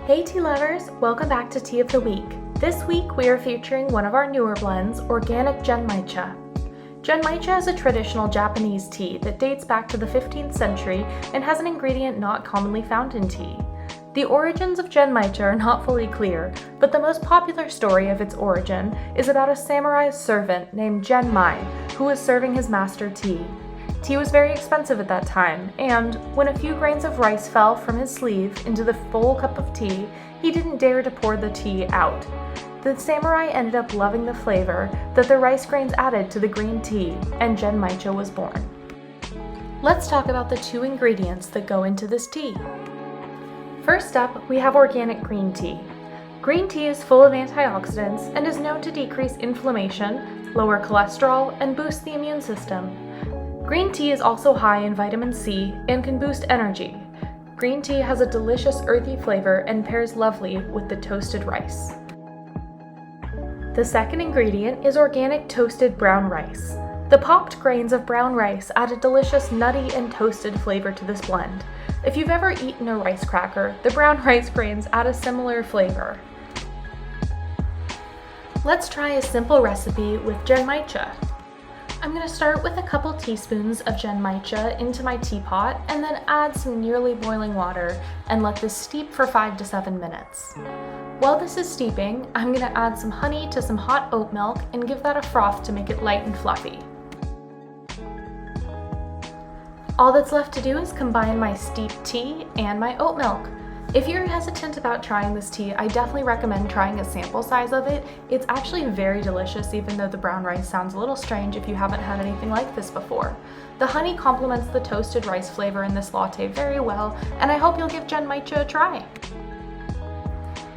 Hey tea lovers, welcome back to Tea of the Week. This week we are featuring one of our newer blends, organic Genmaicha. Genmaicha is a traditional Japanese tea that dates back to the 15th century and has an ingredient not commonly found in tea. The origins of Genmaicha are not fully clear, but the most popular story of its origin is about a samurai servant named Genmai who was serving his master tea. Tea was very expensive at that time, and when a few grains of rice fell from his sleeve into the full cup of tea, he didn't dare to pour the tea out. The samurai ended up loving the flavor that the rice grains added to the green tea, and Genmaicha was born. Let's talk about the two ingredients that go into this tea. First up, we have organic green tea. Green tea is full of antioxidants and is known to decrease inflammation, lower cholesterol, and boost the immune system. Green tea is also high in vitamin C and can boost energy. Green tea has a delicious earthy flavor and pairs lovely with the toasted rice. The second ingredient is organic toasted brown rice. The popped grains of brown rice add a delicious nutty and toasted flavor to this blend. If you've ever eaten a rice cracker, the brown rice grains add a similar flavor. Let's try a simple recipe with Genmaicha. I'm going to start with a couple teaspoons of Genmaicha into my teapot and then add some nearly boiling water and let this steep for 5 to 7 minutes. While this is steeping, I'm going to add some honey to some hot oat milk and give that a froth to make it light and fluffy. All that's left to do is combine my steeped tea and my oat milk. If you're hesitant about trying this tea, I definitely recommend trying a sample size of it. It's actually very delicious, even though the brown rice sounds a little strange if you haven't had anything like this before. The honey complements the toasted rice flavor in this latte very well, and I hope you'll give Genmaicha a try.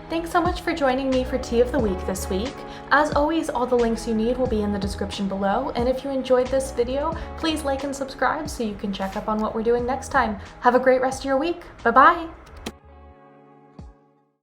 Thanks so much for joining me for Tea of the Week this week. As always, all the links you need will be in the description below, and if you enjoyed this video, please like and subscribe so you can check up on what we're doing next time. Have a great rest of your week. Bye-bye!